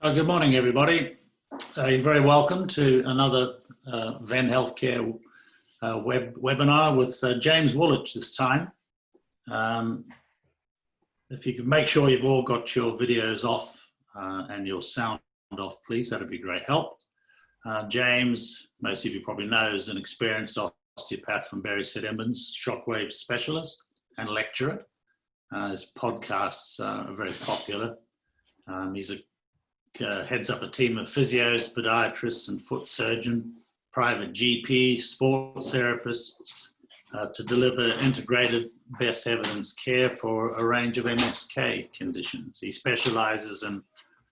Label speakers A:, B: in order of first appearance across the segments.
A: Good morning, everybody. You're very welcome to another Venn Healthcare webinar with James Woledge this time. If you can make sure you've all got your videos off and your sound off, please, that'd be great help. James, most of you probably know, is an experienced osteopath from Bury St Edmunds, shockwave specialist and lecturer. His podcasts are very popular. He's heads up a team of physios, podiatrists and foot surgeon, private GP, sports therapists to deliver integrated best evidence care for a range of MSK conditions. He specializes in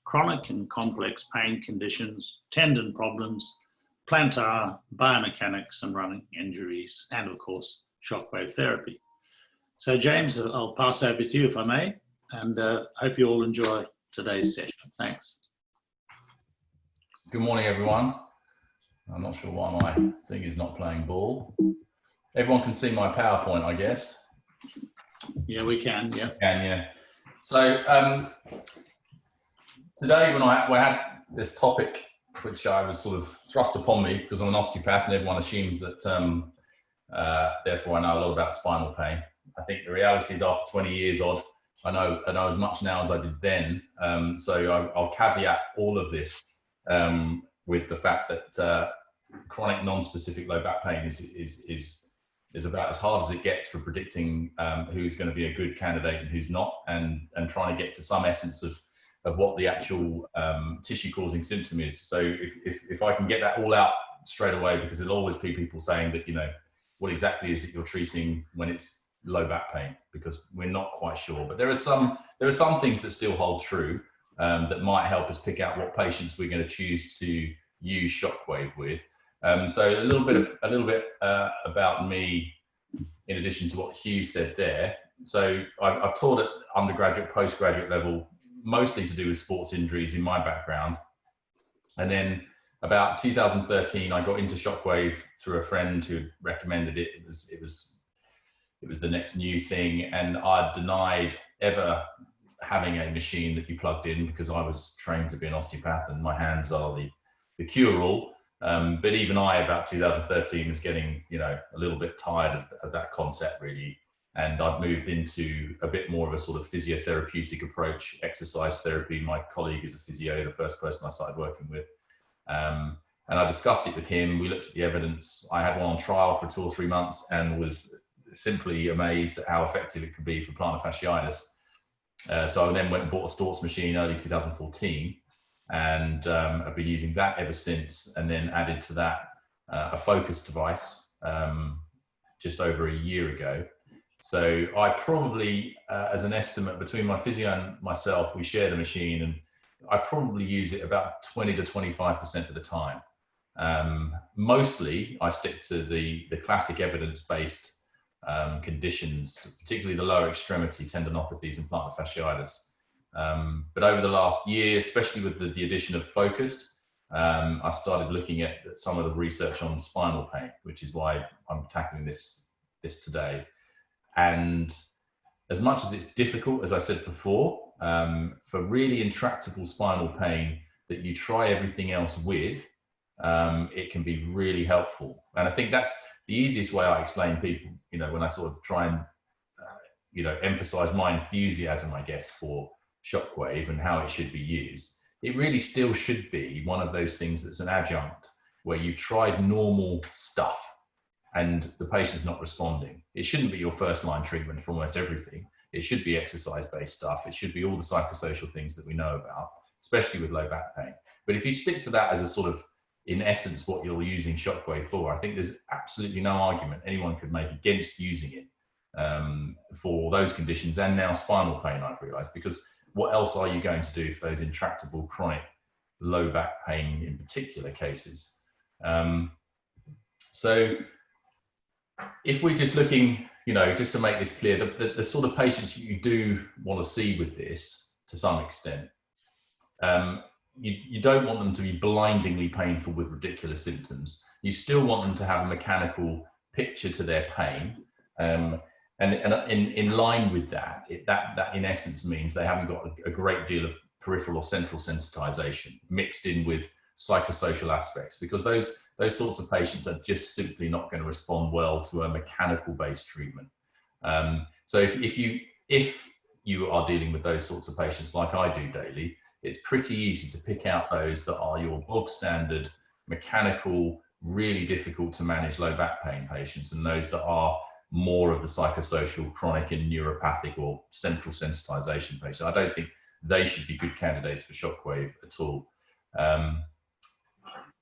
A: chronic and complex pain conditions, tendon problems, plantar, biomechanics and running injuries, and of course, shockwave therapy. So James, I'll pass over to you if I may, and hope you all enjoy today's session. Thanks.
B: Good morning, everyone. I'm not sure why my thing is not playing ball. Everyone can see my PowerPoint, I guess.
A: Yeah, we can, yeah.
B: Yeah. So today when we had this topic, which I was sort of thrust upon me because I'm an osteopath and everyone assumes that therefore I know a lot about spinal pain. I think the reality is after 20 years odd, I know as much now as I did then. So I'll caveat all of this with the fact that chronic non-specific low back pain is about as hard as it gets for predicting who's going to be a good candidate and who's not, and trying to get to some essence of what the actual tissue causing symptom is. So if I can get that all out straight away, because there'll always be people saying that, you know, what exactly is it you're treating when it's low back pain, because we're not quite sure. But there are some things that still hold true that might help us pick out what patients we're going to choose to use shockwave with. So a little bit about me, in addition to what Hugh said there. So I've taught at undergraduate, postgraduate level, mostly to do with sports injuries in my background. And then about 2013, I got into shockwave through a friend who recommended it. It was the next new thing, and I denied ever having a machine that you plugged in because I was trained to be an osteopath and my hands are the cure-all. But even I, about 2013, was getting, you know, a little bit tired of that concept really. And I've moved into a bit more of a sort of physiotherapeutic approach, exercise therapy. My colleague is a physio, the first person I started working with. And I discussed it with him. We looked at the evidence. I had one on trial for 2 or 3 months and was simply amazed at how effective it could be for plantar fasciitis. So I then went and bought a Storz machine early 2014, and I've been using that ever since, and then added to that a focus device just over a year ago. So I probably, as an estimate, between my physio and myself, we share the machine, and I probably use it about 20 to 25% of the time. Mostly I stick to the classic evidence-based conditions, particularly the lower extremity tendinopathies and plantar fasciitis. But over the last year, especially with the addition of focused, I started looking at some of the research on spinal pain, which is why I'm tackling this today. And as much as it's difficult, as I said before, for really intractable spinal pain that you try everything else with, it can be really helpful. And I think that's the easiest way I explain people, you know, when I sort of try and, you know, emphasize my enthusiasm, I guess, for shockwave and how it should be used. It really still should be one of those things that's an adjunct where you've tried normal stuff and the patient's not responding. It shouldn't be your first line treatment for almost everything. It should be exercise-based stuff. It should be all the psychosocial things that we know about, especially with low back pain. But if you stick to that as a sort of, in essence, what you're using shockwave for, I think there's absolutely no argument anyone could make against using it for those conditions, and now spinal pain, I've realized, because what else are you going to do for those intractable chronic low back pain in particular cases? So if we're just looking, you know, just to make this clear, the sort of patients you do want to see with this to some extent, you don't want them to be blindingly painful with ridiculous symptoms. You still want them to have a mechanical picture to their pain. And in line with that, that in essence means they haven't got a great deal of peripheral or central sensitization mixed in with psychosocial aspects, because those sorts of patients are just simply not going to respond well to a mechanical based treatment. So if you are dealing with those sorts of patients like I do daily, it's pretty easy to pick out those that are your bog standard mechanical, really difficult to manage low back pain patients, and those that are more of the psychosocial, chronic and neuropathic or central sensitization patients. I don't think they should be good candidates for Shockwave at all.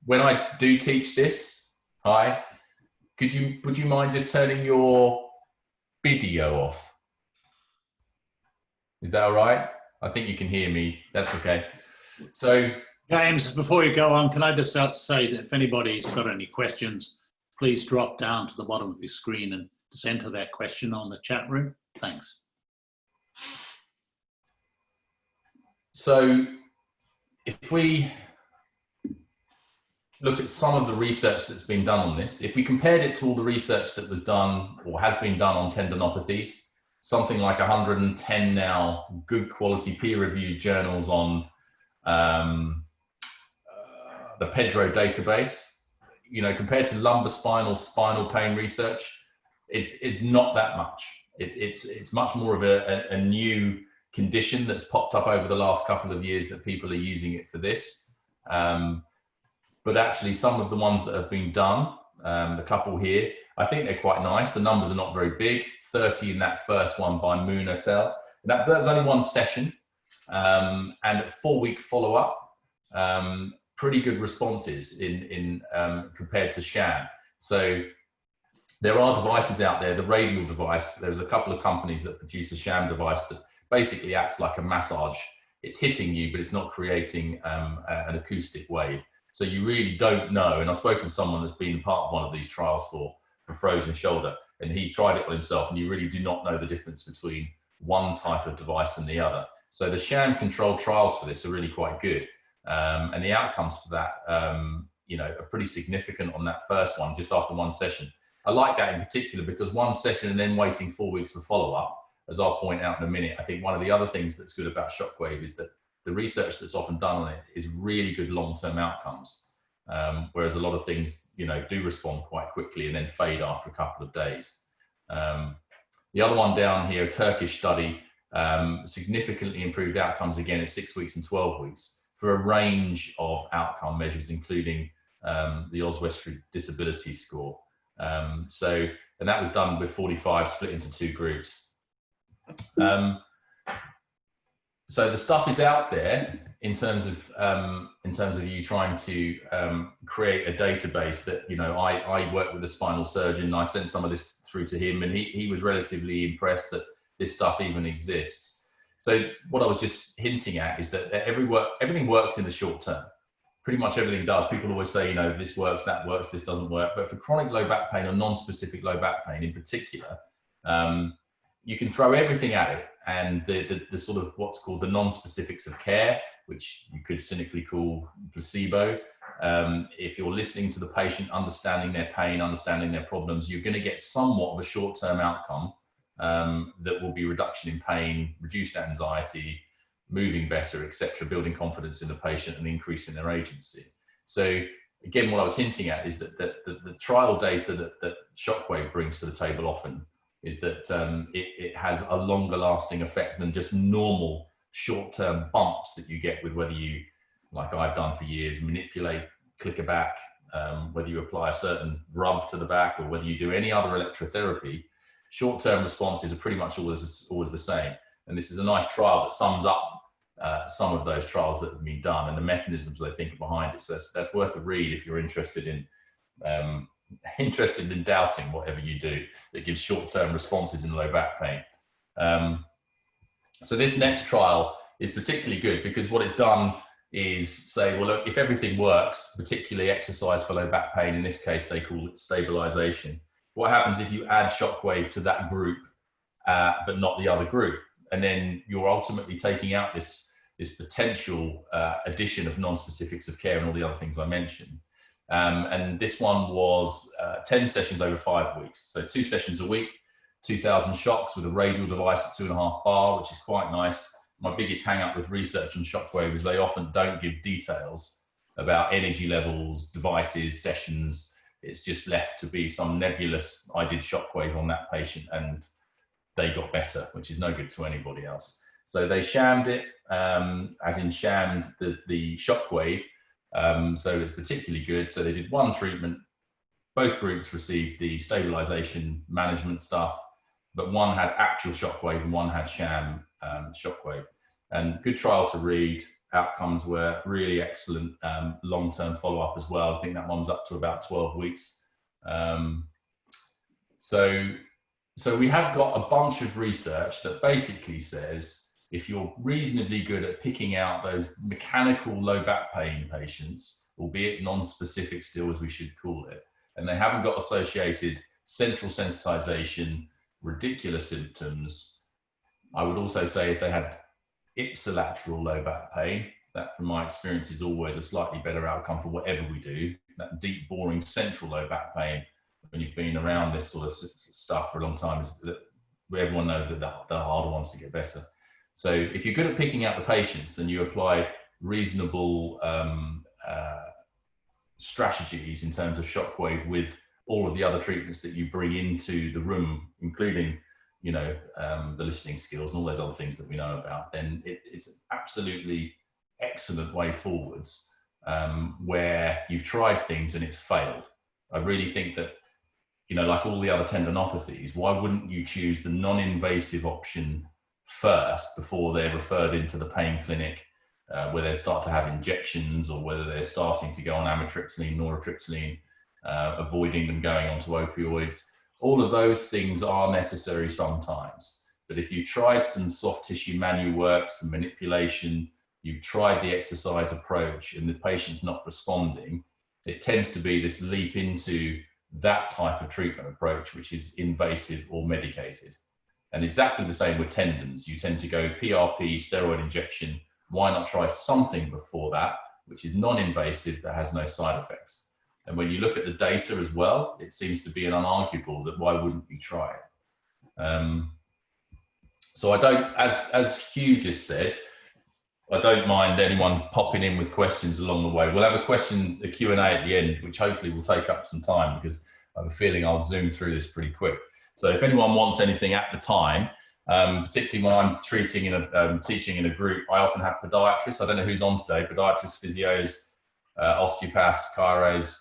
B: When I do teach this, would you mind just turning your video off? Is that all right? I think you can hear me. That's okay. So,
A: James, before you go on, can I just say that if anybody's got any questions, please drop down to the bottom of your screen and just enter that question on the chat room. Thanks.
B: So if we look at some of the research that's been done on this, if we compared it to all the research that was done or has been done on tendinopathies, something like 110 now good quality peer-reviewed journals on the Pedro database, you know, compared to lumbar spinal pain research, it's not that much. It's much more of a new condition that's popped up over the last couple of years that people are using it for this. But actually some of the ones that have been done, the couple here, I think they're quite nice. The numbers are not very big, 30 in that first one by Moon et al. That was only one session, and at 4-week follow-up, pretty good responses in compared to sham. So there are devices out there, the radial device, there's a couple of companies that produce a sham device that basically acts like a massage. It's hitting you, but it's not creating an acoustic wave. So you really don't know. And I've spoken to someone that's been part of one of these trials for frozen shoulder, and he tried it on himself, and you really do not know the difference between one type of device and the other. So the sham controlled trials for this are really quite good. And the outcomes for that, you know, are pretty significant on that first one, just after one session. I like that in particular because one session and then waiting 4 weeks for follow-up, as I'll point out in a minute. I think one of the other things that's good about Shockwave is that the research that's often done on it is really good long-term outcomes. Whereas a lot of things, you know, do respond quite quickly and then fade after a couple of days. The other one down here, a Turkish study, significantly improved outcomes again at 6 weeks and 12 weeks for a range of outcome measures, including the ESWT disability score. And that was done with 45 split into 2 groups. So the stuff is out there in terms of you trying to create a database that, you know, I work with a spinal surgeon. I sent some of this through to him, and he was relatively impressed that this stuff even exists. So what I was just hinting at is that everything works in the short term. Pretty much everything does. People always say, you know, this works, that works, this doesn't work. But for chronic low back pain or non-specific low back pain in particular, you can throw everything at it. And the sort of what's called the non-specifics of care, which you could cynically call placebo. If you're listening to the patient, understanding their pain, understanding their problems, you're going to get somewhat of a short-term outcome that will be reduction in pain, reduced anxiety, moving better, etc., building confidence in the patient and increasing their agency. So again, what I was hinting at is that the trial data that Shockwave brings to the table often is that it has a longer lasting effect than just normal short-term bumps that you get with whether you, like I've done for years, manipulate, click a back, whether you apply a certain rub to the back or whether you do any other electrotherapy. Short-term responses are pretty much always the same. And this is a nice trial that sums up some of those trials that have been done and the mechanisms they think are behind it. So that's worth a read if you're interested in doubting whatever you do that gives short-term responses in low back pain. So this next trial is particularly good because what it's done is say, well, look, if everything works, particularly exercise for low back pain, in this case, they call it stabilization. What happens if you add Shockwave to that group, but not the other group? And then you're ultimately taking out this potential addition of non-specifics of care and all the other things I mentioned. And this one was 10 sessions over 5 weeks. So 2 sessions a week, 2,000 shocks with a radial device at 2.5 bar, which is quite nice, my biggest hang up with research on shockwave is they often don't give details about energy levels, devices, sessions. It's just left to be some nebulous, I did shockwave on that patient and they got better, which is no good to anybody else. So they shammed it, as in shammed the shockwave. So it's particularly good. So they did one treatment. Both groups received the stabilization management stuff, but one had actual shockwave and one had sham shockwave. And good trial to read. Outcomes were really excellent. Long-term follow-up as well. I think that one was up to about 12 weeks. So we have got a bunch of research that basically says if you're reasonably good at picking out those mechanical low back pain patients, albeit non-specific still as we should call it, and they haven't got associated central sensitization, ridiculous symptoms. I would also say if they had ipsilateral low back pain, that from my experience is always a slightly better outcome for whatever we do. That deep, boring central low back pain, when you've been around this sort of stuff for a long time, is that everyone knows that the harder ones to get better. So if you're good at picking out the patients, then you apply reasonable strategies in terms of shockwave with all of the other treatments that you bring into the room, including, you know, the listening skills and all those other things that we know about, then it's an absolutely excellent way forwards, where you've tried things and it's failed. I really think that, you know, like all the other tendinopathies, why wouldn't you choose the non-invasive option first before they're referred into the pain clinic, where they start to have injections, or whether they're starting to go on amitriptyline, nortriptyline, avoiding them going onto opioids. All of those things are necessary sometimes. But if you tried some soft tissue manual work, some manipulation, you've tried the exercise approach and the patient's not responding, it tends to be this leap into that type of treatment approach, which is invasive or medicated. And exactly the same with tendons. You tend to go PRP, steroid injection. Why not try something before that, which is non-invasive, that has no side effects? And when you look at the data as well, it seems to be an unarguable that why wouldn't we try it? So I don't, as Hugh just said, I don't mind anyone popping in with questions along the way. We'll have a Q&A at the end, which hopefully will take up some time, because I have a feeling I'll zoom through this pretty quick. So if anyone wants anything at the time, particularly when I'm teaching in a group, I often have podiatrists. I don't know who's on today, podiatrists, physios, osteopaths, chiros,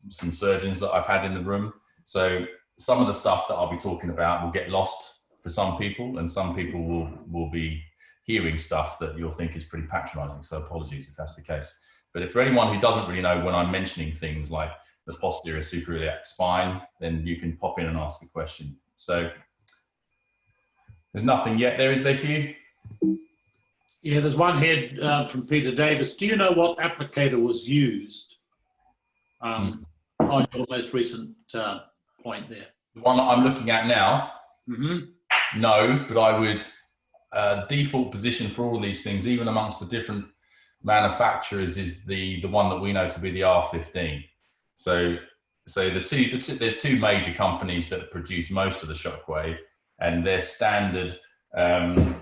B: some surgeons that I've had in the room. So some of the stuff that I'll be talking about will get lost for some people, and some people will be hearing stuff that you'll think is pretty patronizing. So apologies if that's the case. But if for anyone who doesn't really know when I'm mentioning things like the posterior suprailiac spine, then you can pop in and ask a question. So there's nothing yet there, is there, Hugh?
A: Yeah, there's one here from Peter Davis. Do you know what applicator was used on your most recent point there?
B: The one that I'm looking at now? Mm-hmm. No, but I would, default position for all of these things, even amongst the different manufacturers, is the one that we know to be the R15. So there's two major companies that produce most of the shockwave, and their standard for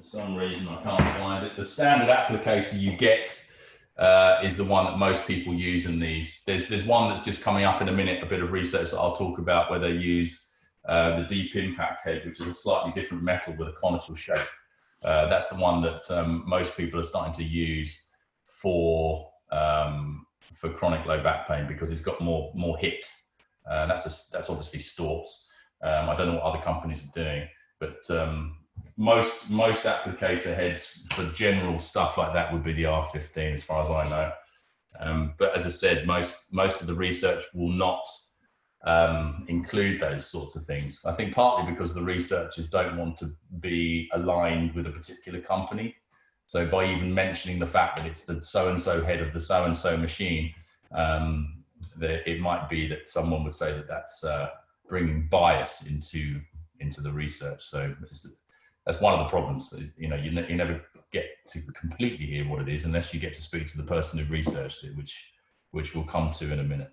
B: some reason I can't find it. The standard applicator you get is the one that most people use in these. There's one that's just coming up in a minute, a bit of research that I'll talk about, where they use the deep impact head, which is a slightly different metal with a conical shape. That's the one that most people are starting to use for chronic low back pain, because it's got more hit. That's obviously Stort's. I don't know what other companies are doing, but most applicator heads for general stuff like that would be the R15, as far as I know. But as I said, most of the research will not include those sorts of things. I think partly because the researchers don't want to be aligned with a particular company. So by even mentioning the fact that it's the so-and-so head of the so-and-so machine, it might be that someone would say that that's bringing bias into the research. So that's one of the problems. You know, you never get to completely hear what it is unless you get to speak to the person who researched it, which we'll come to in a minute.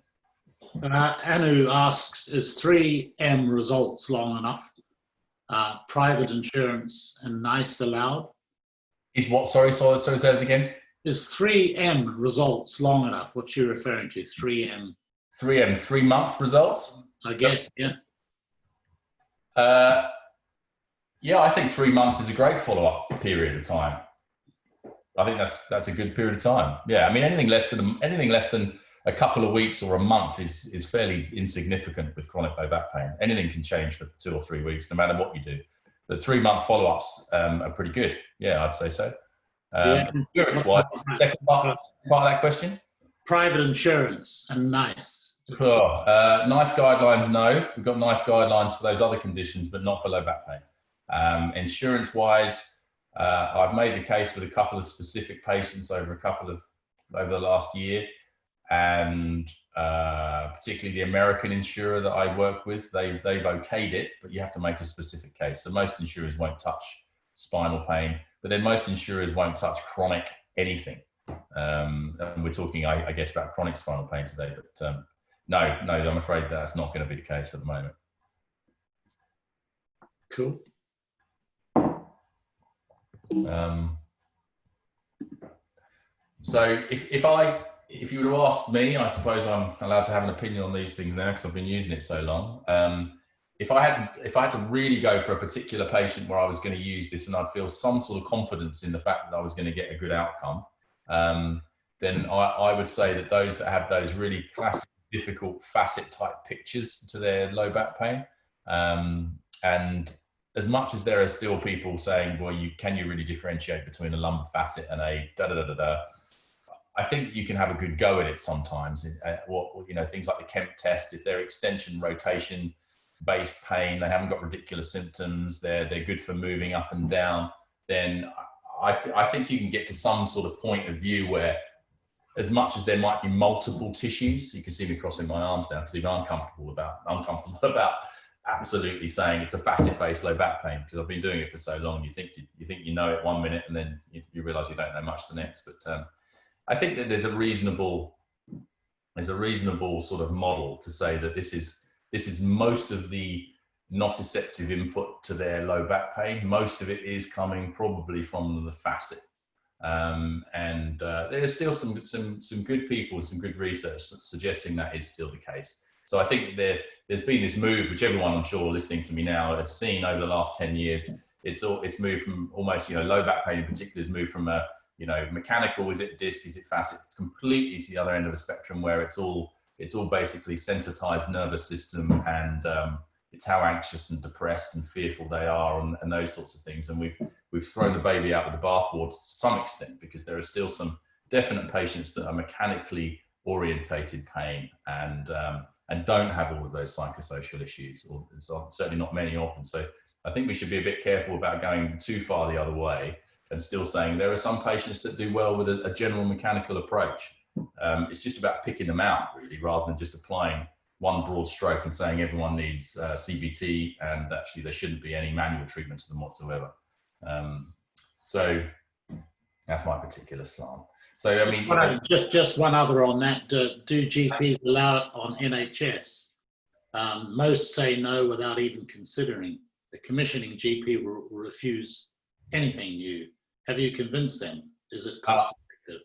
A: Anu asks, is 3M results long enough? Private insurance and NICE allowed?
B: Is what? Sorry, say that again.
A: Is 3M results long enough? What's you referring to? 3M?
B: 3M, 3-month results?
A: I guess, yeah.
B: Yeah, I think 3 months is a great follow-up period of time. I think that's a good period of time. Yeah, I mean anything less than a couple of weeks or a month is fairly insignificant with chronic low back pain. Anything can change for 2 or 3 weeks, no matter what you do. But 3-month follow-ups are pretty good. Yeah, I'd say so. Insurance-wise, second part of that question?
A: Private insurance and NICE.
B: NICE guidelines, no. We've got NICE guidelines for those other conditions, but not for low back pain. Insurance-wise, I've made the case with a couple of specific patients over the last year, and particularly the American insurer that I work with, they've okayed it, but you have to make a specific case. So most insurers won't touch spinal pain, but then most insurers won't touch chronic anything. And we're talking, I guess, about chronic spinal pain today, but no, I'm afraid that's not going to be the case at the moment.
A: Cool.
B: So if you would have asked me, I suppose I'm allowed to have an opinion on these things now because I've been using it so long. If I had to really go for a particular patient where I was going to use this and I'd feel some sort of confidence in the fact that I was going to get a good outcome, then I would say that those that have those really classic, difficult facet type pictures to their low back pain, and as much as there are still people saying, well, can you really differentiate between a lumbar facet and a da-da-da-da-da, I think that you can have a good go at it sometimes. Things like the Kemp test, if they're extension rotation based pain, they haven't got ridiculous symptoms, they're good for moving up and down, then I think you can get to some sort of point of view where, as much as there might be multiple tissues, you can see me crossing my arms now because I'm uncomfortable about absolutely saying it's a facet-based low back pain, because I've been doing it for so long. You think you know it 1 minute, and then you realise you don't know much the next. But I think that there's a reasonable sort of model to say that this is most of the nociceptive input to their low back pain. Most of it is coming probably from the facet, and there are still some good people, some good research that's suggesting that is still the case. So I think there's been this move, which everyone I'm sure listening to me now has seen over the last 10 years. It's moved from almost, low back pain in particular has moved from a, mechanical, is it disc, is it facet, completely to the other end of the spectrum, where it's all basically sensitized nervous system, and it's how anxious and depressed and fearful they are, and those sorts of things. And we've thrown the baby out with the bathwater to some extent, because there are still some definite patients that are mechanically orientated pain and don't have all of those psychosocial issues, or certainly not many of them. So I think we should be a bit careful about going too far the other way and still saying there are some patients that do well with a general mechanical approach. It's just about picking them out, really, rather than just applying one broad stroke and saying everyone needs CBT, and actually there shouldn't be any manual treatment to them whatsoever. So that's my particular slant. So, I mean,
A: just one other on that. Do GPs allow it on NHS? Most say no without even considering. The commissioning GP will refuse anything new. Have you convinced them? Is it cost effective?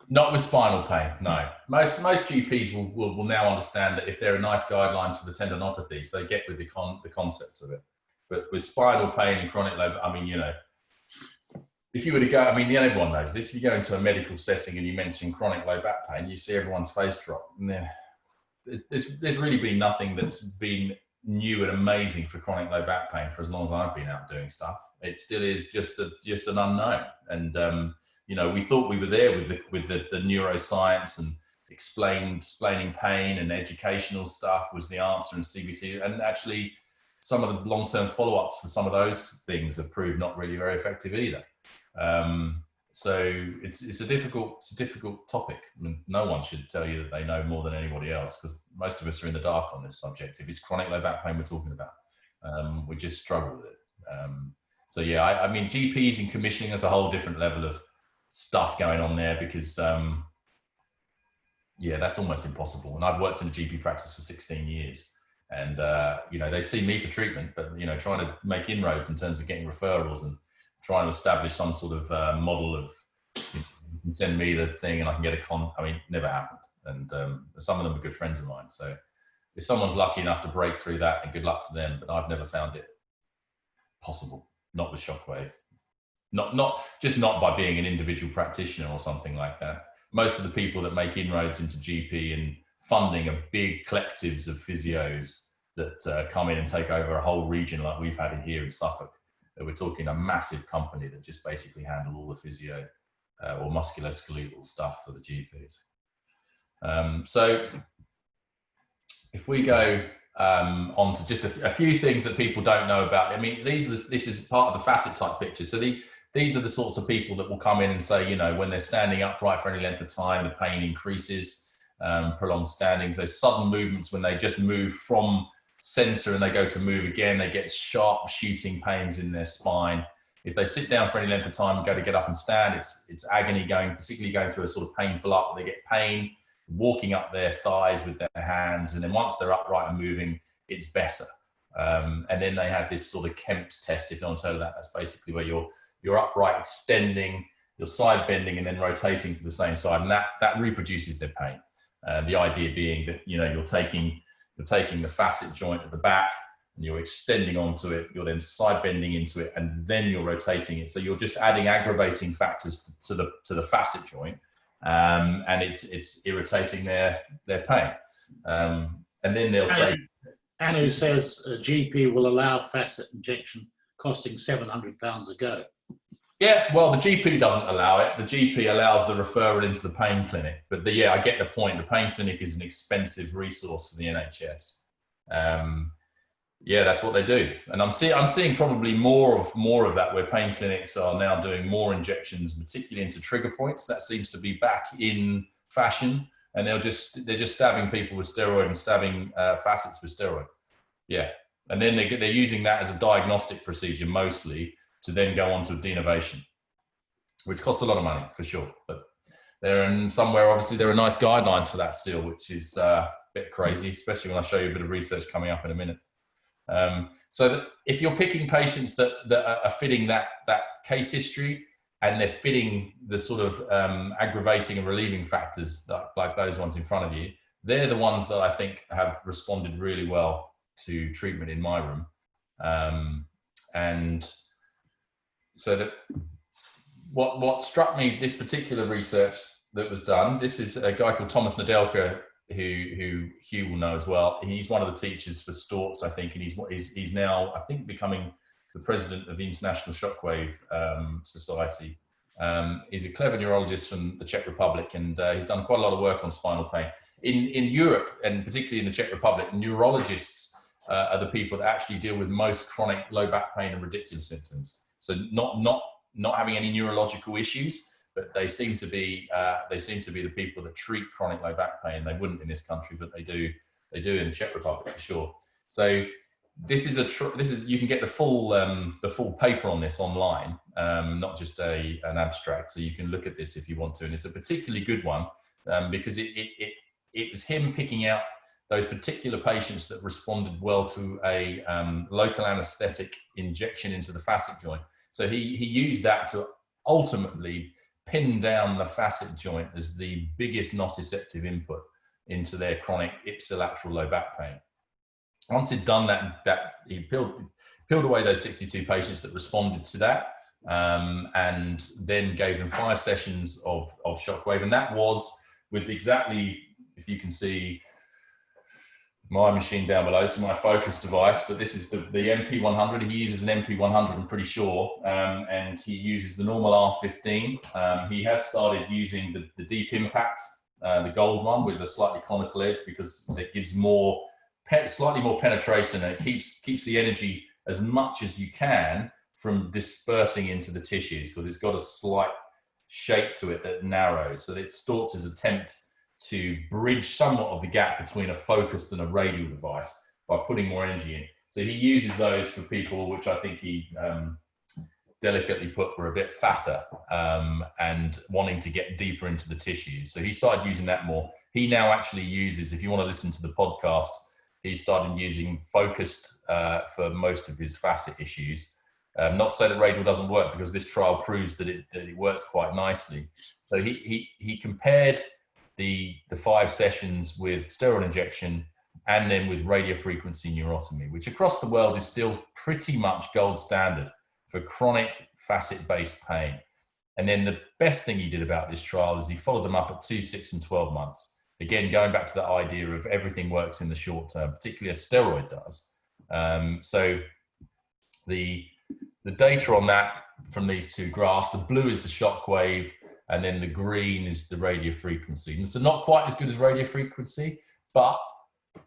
B: Not with spinal pain, no. Most GPs will now understand that if there are NICE guidelines for the tendinopathies, they get with the concept of it. But with spinal pain and chronic low, I mean, if you were to go, I mean, everyone knows this, if you go into a medical setting and you mention chronic low back pain, you see everyone's face drop. And there's really been nothing that's been new and amazing for chronic low back pain for as long as I've been out doing stuff. It still is just an unknown. And, we thought we were there with the neuroscience and explaining pain, and educational stuff was the answer, and CBT. And actually, some of the long-term follow-ups for some of those things have proved not really very effective either. So it's a difficult topic. I mean, no one should tell you that they know more than anybody else, because most of us are in the dark on this subject. If it's chronic low back pain we're talking about, we just struggle with it. So yeah, I mean, GPs and commissioning, there's a whole different level of stuff going on there, because yeah, that's almost impossible. And I've worked in a GP practice for 16 years. And, you know, they see me for treatment, but, you know, trying to make inroads in terms of getting referrals and trying to establish some sort of model of, you can send me the thing and I can get I mean, never happened. And some of them are good friends of mine. So if someone's lucky enough to break through that, then good luck to them. But I've never found it possible, not with Shockwave. Not by being an individual practitioner or something like that. Most of the people that make inroads into GP and funding are big collectives of physios that come in and take over a whole region like we've had it here in Suffolk. We're talking a massive company that just basically handle all the physio or musculoskeletal stuff for the GPs. So if we go on to just a few things that people don't know about. I mean, this is part of the facet type picture. So these are the sorts of people that will come in and say, you know, when they're standing upright for any length of time, the pain increases, prolonged standings, those sudden movements when they just move from center and they go to move again, they get sharp shooting pains in their spine. If they sit down for any length of time and go to get up and stand, it's agony particularly going through a sort of painful up. They get pain walking up their thighs with their hands, and then once they're upright and moving, it's better. And then they have this sort of Kemp's test. If no one's heard of that, that's basically where you're upright, extending, you're side bending, and then rotating to the same side, and that reproduces their pain. The idea being that, you know, you're taking the facet joint at the back and you're extending onto it, you're then side bending into it, and then you're rotating it. So you're just adding aggravating factors to the facet joint, and it's irritating their pain. And then they'll say,
A: Anu says a GP will allow facet injection costing £700 a go.
B: yeah, well, the GP doesn't allow it. The GP allows the referral into the pain clinic. But yeah, I get the point. The pain clinic is an expensive resource for the NHS. Yeah, that's what they do. And I'm seeing probably more of that, where pain clinics are now doing more injections, particularly into trigger points. That seems to be back in fashion, and they're just stabbing people with steroid and stabbing facets with steroid. Yeah, and then they're using that as a diagnostic procedure mostly, to then go on to denervation, which costs a lot of money for sure. But obviously there are nice guidelines for that still, which is a bit crazy, especially when I show you a bit of research coming up in a minute. So that if you're picking patients that are fitting that case history, and they're fitting the sort of aggravating and relieving factors like those ones in front of you, they're the ones that I think have responded really well to treatment in my room. And so that what struck me, this particular research that was done, this is a guy called Thomas Nedelka, who Hugh will know as well. He's one of the teachers for Storts, I think, and he's now, I think, becoming the president of the International Shockwave Society. He's a clever neurologist from the Czech Republic, and he's done quite a lot of work on spinal pain. In Europe, and particularly in the Czech Republic, neurologists are the people that actually deal with most chronic low back pain and radicular symptoms. So not having any neurological issues, but they seem to be the people that treat chronic low back pain. They wouldn't in this country, but they do in the Czech Republic for sure. So this is you can get the full paper on this online, not just an abstract. So you can look at this if you want to, and it's a particularly good one because it was him picking out those particular patients that responded well to a local anesthetic injection into the facet joint. So he used that to ultimately pin down the facet joint as the biggest nociceptive input into their chronic ipsilateral low back pain. Once he'd done that he peeled away those 62 patients that responded to that, and then gave them 5 sessions of shockwave. And that was with exactly, if you can see my machine down below, so my focus device, but this is the MP100. He uses an MP100, I'm pretty sure, and he uses the normal R15. He has started using the deep impact, the gold one with a slightly conical edge, because it gives slightly more penetration, and it keeps the energy as much as you can from dispersing into the tissues, because it's got a slight shape to it that narrows. So it's Storts' attempt to bridge somewhat of the gap between a focused and a radial device by putting more energy in. So he uses those for people, which I think delicately put, were a bit fatter and wanting to get deeper into the tissues. So he started using that more. He now actually uses, if you want to listen to the podcast, he started using focused for most of his facet issues. Not to say that radial doesn't work, because this trial proves that it works quite nicely. So he compared the 5 sessions with steroid injection and then with radiofrequency neurotomy, which across the world is still pretty much gold standard for chronic facet-based pain. And then the best thing he did about this trial is he followed them up at 2, 6, and 12 months. Again, going back to that idea of everything works in the short term, particularly as steroid does. So the data on that from these 2 graphs, the blue is the shockwave, and then the green is the radiofrequency. And so not quite as good as radiofrequency, but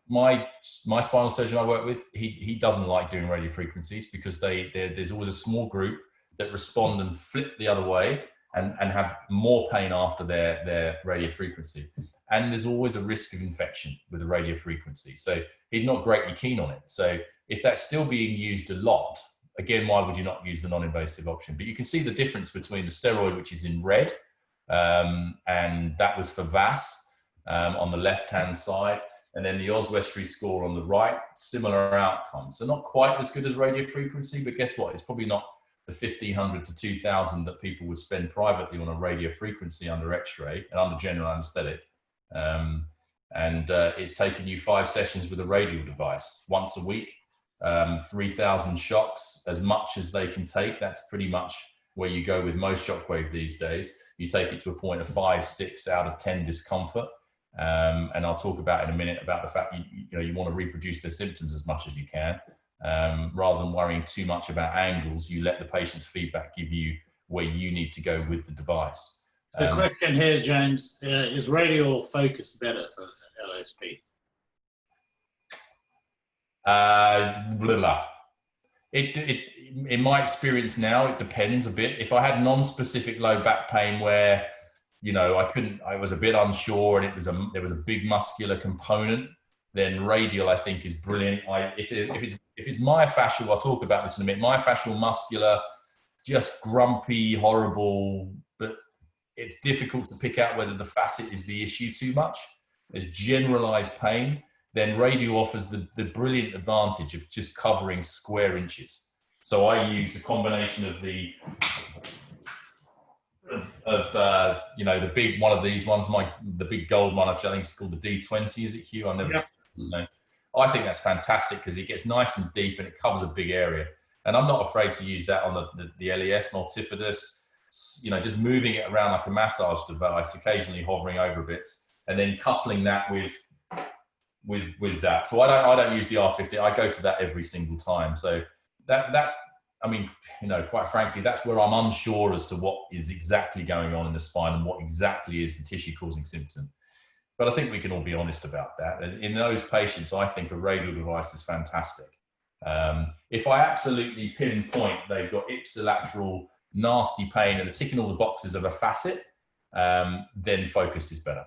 B: my spinal surgeon I work with, he doesn't like doing radiofrequencies because there's always a small group that respond and flip the other way and have more pain after their radiofrequency. And there's always a risk of infection with the radiofrequency. So he's not greatly keen on it. So if that's still being used a lot, again, why would you not use the non-invasive option? But you can see the difference between the steroid, which is in red, and that was for VAS on the left-hand side, and then the Oswestry score on the right, similar outcomes. So not quite as good as radiofrequency, but guess what? It's probably not the 1,500 to 2,000 that people would spend privately on a radiofrequency under X-ray and under general anesthetic. It's taken you 5 sessions with a radial device once a week, 3,000 shocks, as much as they can take. That's pretty much where you go with most shockwave these days. You take it to a point of 5, 6 out of 10 discomfort. And I'll talk about in a minute about the fact you want to reproduce their symptoms as much as you can. Rather than worrying too much about angles, you let the patient's feedback give you where you need to go with the device.
A: The question here, James, is radial focus better for LSP?
B: In my experience now, it depends a bit. If I had non-specific low back pain where, I was a bit unsure and there was a big muscular component, then radial I think is brilliant. If it's myofascial, I'll talk about this in a minute. Myofascial muscular, just grumpy, horrible, but it's difficult to pick out whether the facet is the issue too much. There's generalized pain. Then radial offers the brilliant advantage of just covering square inches. So I use a combination of the big one of these ones, the big gold one, I think it's called the D20, is it, Hugh? I think that's fantastic because it gets nice and deep and it covers a big area. And I'm not afraid to use that on the LES multifidus, just moving it around like a massage device, occasionally hovering over bits, and then coupling that with that. So I don't use the R50. I go to that every single time. So that's quite frankly, that's where I'm unsure as to what is exactly going on in the spine and what exactly is the tissue causing symptom. But I think we can all be honest about that. And in those patients, I think a radial device is fantastic. If I absolutely pinpoint they've got ipsilateral nasty pain and they're ticking all the boxes of a facet, then focused is better.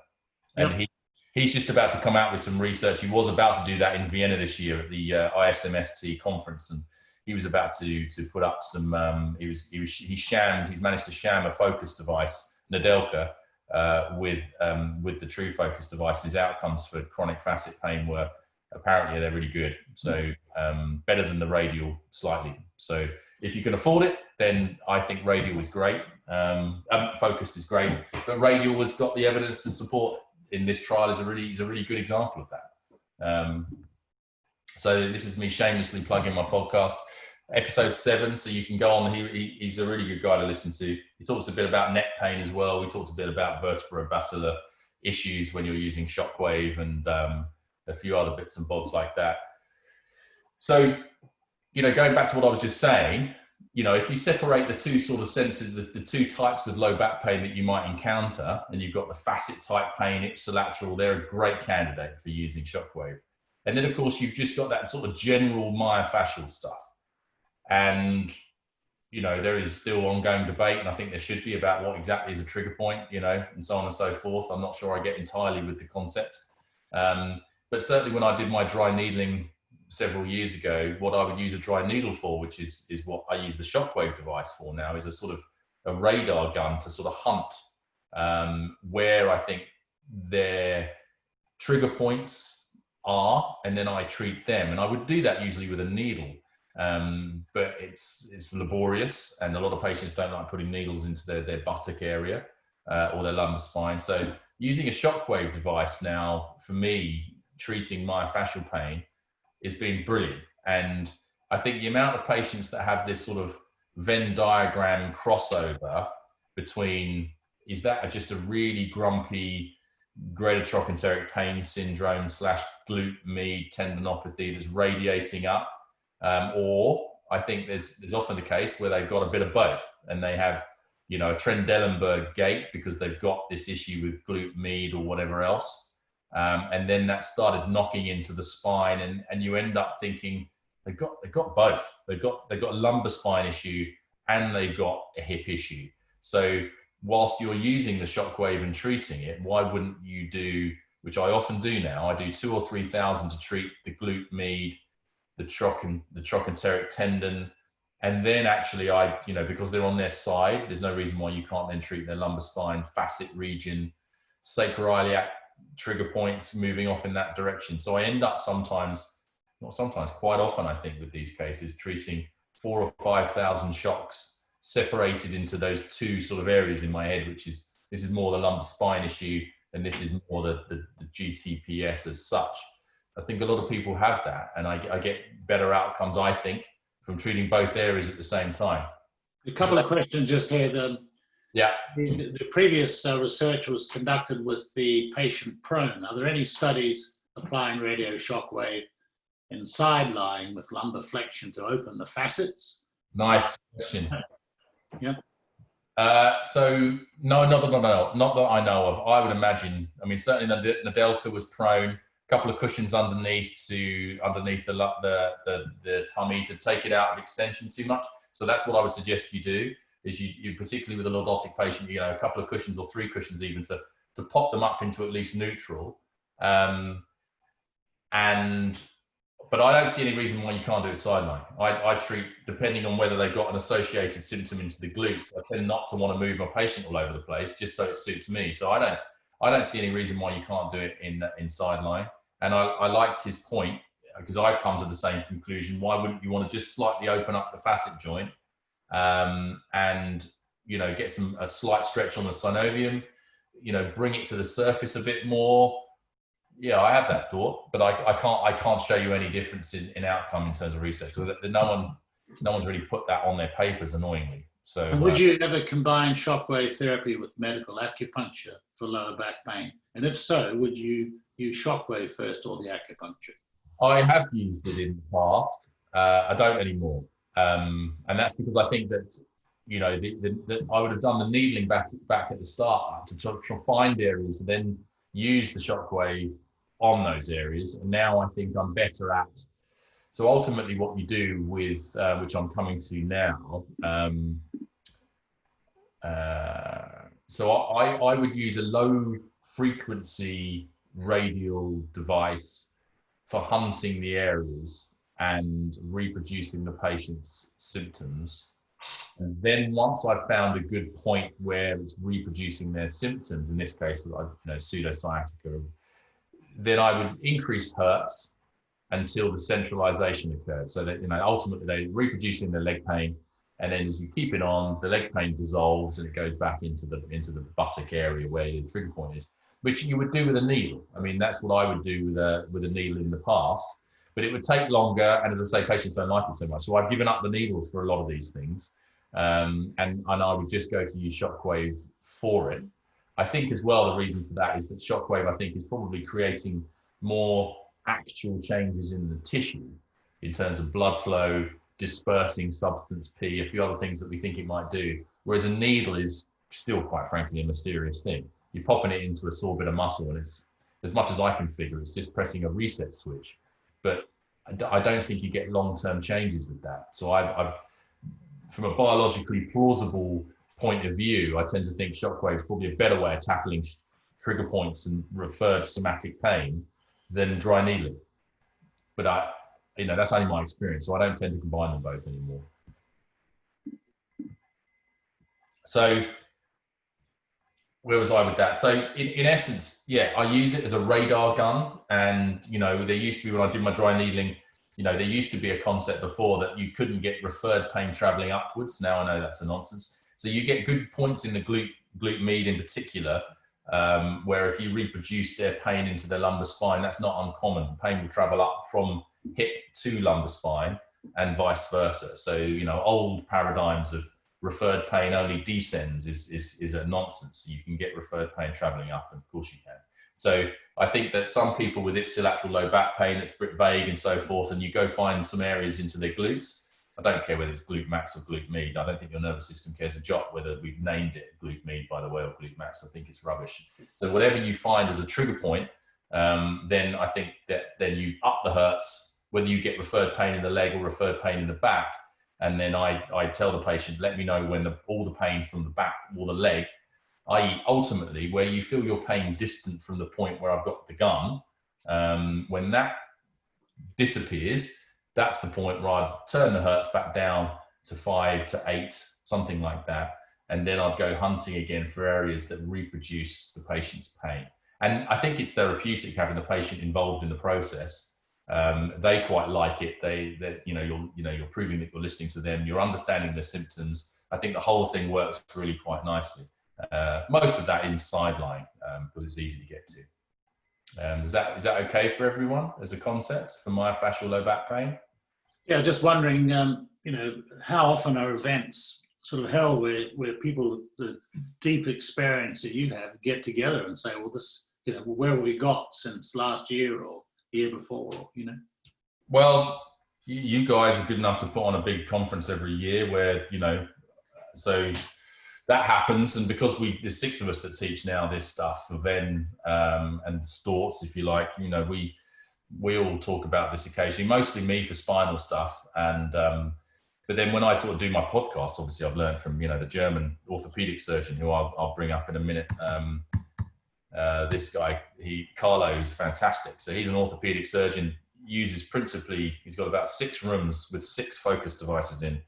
A: Yep.
B: And he's just about to come out with some research. He was about to do that in Vienna this year at the ISMST conference, and he was about to put up some. He's managed to sham a focus device, Nadelka, with the true focus device. His outcomes for chronic facet pain were apparently they're really good. So better than the radial slightly. So if you can afford it, then I think radial is great. Focused is great, but radial has got the evidence to support. In this trial is a really good example of that. So this is me shamelessly plugging my podcast, episode 7. So you can go on. He's a really good guy to listen to. He talks a bit about neck pain as well. We talked a bit about vertebrobasilar issues when you're using shockwave and a few other bits and bobs like that. So, going back to what I was just saying, if you separate the two sort of senses, the two types of low back pain that you might encounter, and you've got the facet type pain, ipsilateral, they're a great candidate for using shockwave. And then of course you've just got that sort of general myofascial stuff. And, there is still ongoing debate, and I think there should be, about what exactly is a trigger point, and so on and so forth. I'm not sure I get entirely with the concept. But certainly when I did my dry needling several years ago, what I would use a dry needle for, which is what I use the Shockwave device for now, is a sort of a radar gun to sort of hunt where I think their trigger points are, and then I treat them. And I would do that usually with a needle, but it's laborious, and a lot of patients don't like putting needles into their buttock area or their lumbar spine. So using a Shockwave device now, for me, treating myofascial pain has been brilliant. And I think the amount of patients that have this sort of Venn diagram crossover between, is that just a really grumpy greater trochanteric pain syndrome / glute med tendinopathy that's radiating up, or I think there's often the case where they've got a bit of both, and they have, you know, a Trendelenburg gait because they've got this issue with glute med or whatever else, and then that started knocking into the spine, and you end up thinking they've got both. They've got a lumbar spine issue and they've got a hip issue. So whilst you're using the Shockwave and treating it, why wouldn't you do, which I often do now, I do 2,000 or 3,000 to treat the glute med, the trochanteric tendon, and then actually I, you know, because they're on their side, there's no reason why you can't then treat their lumbar spine, facet region, sacroiliac trigger points moving off in that direction. So I end up quite often, I think, with these cases, treating 4,000 or 5,000 shocks separated into those two sort of areas in my head, which is, this is more the lumbar spine issue and this is more the GTPS as such. I think a lot of people have that, and I get better outcomes, I think, from treating both areas at the same time.
A: A couple of questions just here.
B: Yeah.
A: The previous research was conducted with the patient prone. Are there any studies applying radio shockwave in side lying with lumbar flexion to open the facets?
B: Nice question.
A: Yeah.
B: So no, not that I know of. I would imagine, I mean, certainly Nadelka was prone, a couple of cushions underneath the tummy to take it out of extension too much. So that's what I would suggest you do, is you particularly with a lordotic patient, you know, a couple of cushions or 3 cushions even to pop them up into at least neutral. But I don't see any reason why you can't do it sideline. I treat, depending on whether they've got an associated symptom into the glutes, I tend not to want to move my patient all over the place just so it suits me. So I don't see any reason why you can't do it in sideline. And I liked his point, because I've come to the same conclusion. Why wouldn't you want to just slightly open up the facet joint and, you know, get a slight stretch on the synovium, you know, bring it to the surface a bit more. Yeah, I have that thought, but I can't show you any difference in outcome in terms of research, because no one's really put that on their papers, annoyingly. So,
A: and would you ever combine shockwave therapy with medical acupuncture for lower back pain? And if so, would you use shockwave first or the acupuncture?
B: I have used it in the past. I don't anymore, and that's because I think that, you know, I would have done the needling back at the start to try to find areas and then use the shockwave on those areas. And now I think I'm better at, so ultimately what you do with, which I'm coming to now, so I would use a low frequency radial device for hunting the areas and reproducing the patient's symptoms. And then once I've found a good point where it's reproducing their symptoms, in this case, you know, pseudosciatica, then I would increase hertz until the centralization occurred. So that, you know, ultimately they're reproducing their leg pain, and then as you keep it on, the leg pain dissolves and it goes back into the buttock area where the trigger point is, which you would do with a needle. I mean, that's what I would do with a needle in the past, but it would take longer. And as I say, patients don't like it so much. So I've given up the needles for a lot of these things. And I would just go to use shockwave for it. I think as well, the reason for that is that shockwave, I think, is probably creating more actual changes in the tissue in terms of blood flow, dispersing substance P, a few other things that we think it might do. Whereas a needle is still, quite frankly, a mysterious thing. You're popping it into a sore bit of muscle, and it's, as much as I can figure, it's just pressing a reset switch. But I don't think you get long-term changes with that. So I've from a biologically plausible point of view, I tend to think shockwave is probably a better way of tackling trigger points and referred somatic pain than dry needling. But that's only my experience. So I don't tend to combine them both anymore. So where was I with that? So in essence, yeah, I use it as a radar gun. And, there used to be, when I did my dry needling, there used to be a concept before that you couldn't get referred pain traveling upwards. Now I know that's a nonsense. So you get good points in the glute med in particular, where if you reproduce their pain into their lumbar spine, that's not uncommon. Pain will travel up from hip to lumbar spine and vice versa. So, old paradigms of referred pain only descends is a nonsense. You can get referred pain traveling up, and of course you can. So I think that some people with ipsilateral low back pain, it's a bit vague and so forth, and you go find some areas into their glutes. I don't care whether it's glute max or glute med. I don't think your nervous system cares a jot whether we've named it glute med, by the way, or glute max. I think it's rubbish. So whatever you find as a trigger point, then I think that then you up the hertz, whether you get referred pain in the leg or referred pain in the back. And then I tell the patient, let me know when all the pain from the back or the leg, i.e. ultimately where you feel your pain distant from the point where I've got the gun, when that disappears, that's the point where I'd turn the hertz back down to 5 to 8, something like that. And then I'd go hunting again for areas that reproduce the patient's pain. And I think it's therapeutic having the patient involved in the process. They quite like it. You're proving that you're listening to them. You're understanding their symptoms. I think the whole thing works really quite nicely. Most of that in sideline because it's easy to get to. Is that okay for everyone as a concept for myofascial low back pain?
A: Yeah, just wondering, how often are events sort of held where people, the deep experience that you have, get together and say, well, this, where have we got since last year or year before,
B: Well, you guys are good enough to put on a big conference every year where, so that happens. And because there's 6 of us that teach now this stuff for Venn and Storts, if you like, we all talk about this occasionally, mostly me for spinal stuff. And, but then when I sort of do my podcast, obviously I've learned from, the German orthopedic surgeon who I'll bring up in a minute. This guy, Carlo, is fantastic. So he's an orthopedic surgeon, he's got about 6 rooms with 6 focus devices in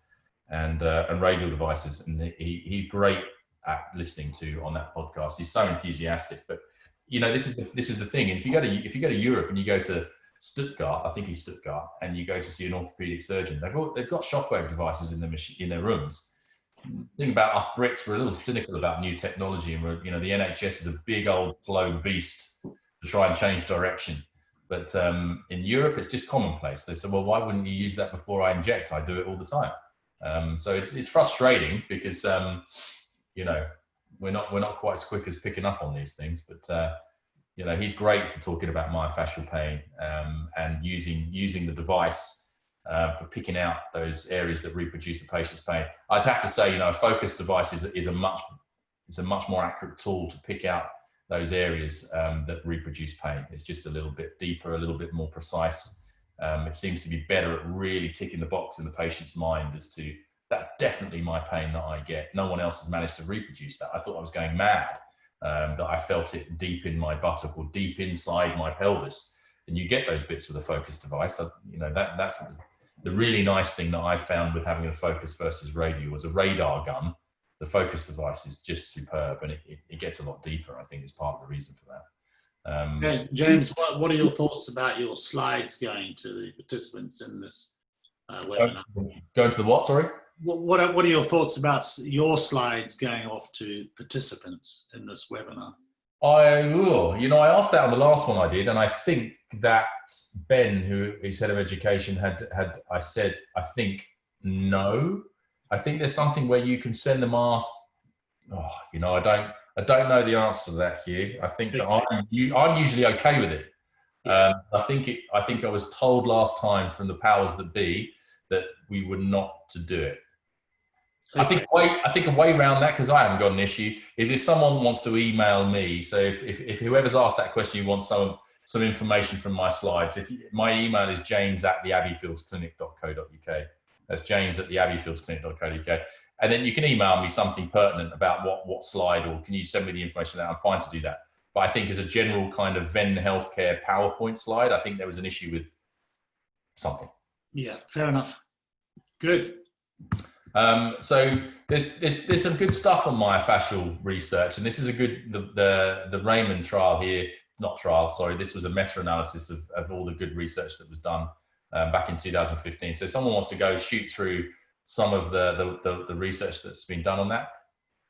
B: and radial devices. And he's great at listening to on that podcast. He's so enthusiastic, but this is the thing. And if you go to Europe and you go to Stuttgart, I think he's Stuttgart, and you go to see an orthopedic surgeon, they've got shockwave devices in their rooms. The thing about us Brits, we're a little cynical about new technology, and the NHS is a big old blown beast to try and change direction. But in Europe, it's just commonplace. They say, well, why wouldn't you use that before I inject? I do it all the time. So it's frustrating because we're not quite as quick as picking up on these things. But he's great for talking about myofascial pain and using the device. For picking out those areas that reproduce the patient's pain. I'd have to say, a focus device is a much more accurate tool to pick out those areas that reproduce pain. It's just a little bit deeper, a little bit more precise. It seems to be better at really ticking the box in the patient's mind as to, that's definitely my pain that I get. No one else has managed to reproduce that. I thought I was going mad, that I felt it deep in my buttock or deep inside my pelvis. And you get those bits with a focus device. That's the really nice thing that I found with having a focus versus radio was a radar gun. The focus device is just superb, and it gets a lot deeper. I think is part of the reason for that.
A: Okay, James, what are your thoughts about your slides going to the participants in this webinar?
B: Going to the what? Sorry.
A: What are your thoughts about your slides going off to participants in this webinar?
B: I asked that on the last one I did, and I think that Ben, who is head of education, I said, I think no. I think there's something where you can send them off. I don't know the answer to that, Hugh. I think that I'm usually okay with it. I think I was told last time from the powers that be that we were not to do it. Okay. I think a way around that, because I haven't got an issue, is if someone wants to email me. So if whoever's asked that question, you want some information from my slides. My email is james@theabbeyfieldsclinic.co.uk. That's james@theabbeyfieldsclinic.co.uk. And then you can email me something pertinent about what slide, or can you send me the information that I'm fine to do that. But I think as a general kind of Venn healthcare PowerPoint slide, I think there was an issue with something.
A: Yeah, fair enough. Good.
B: So there's some good stuff on myofascial research, and this is a good, the Raymond trial here, not trial, sorry, this was a meta-analysis of all the good research that was done back in 2015. So if someone wants to go shoot through some of the research that's been done on that,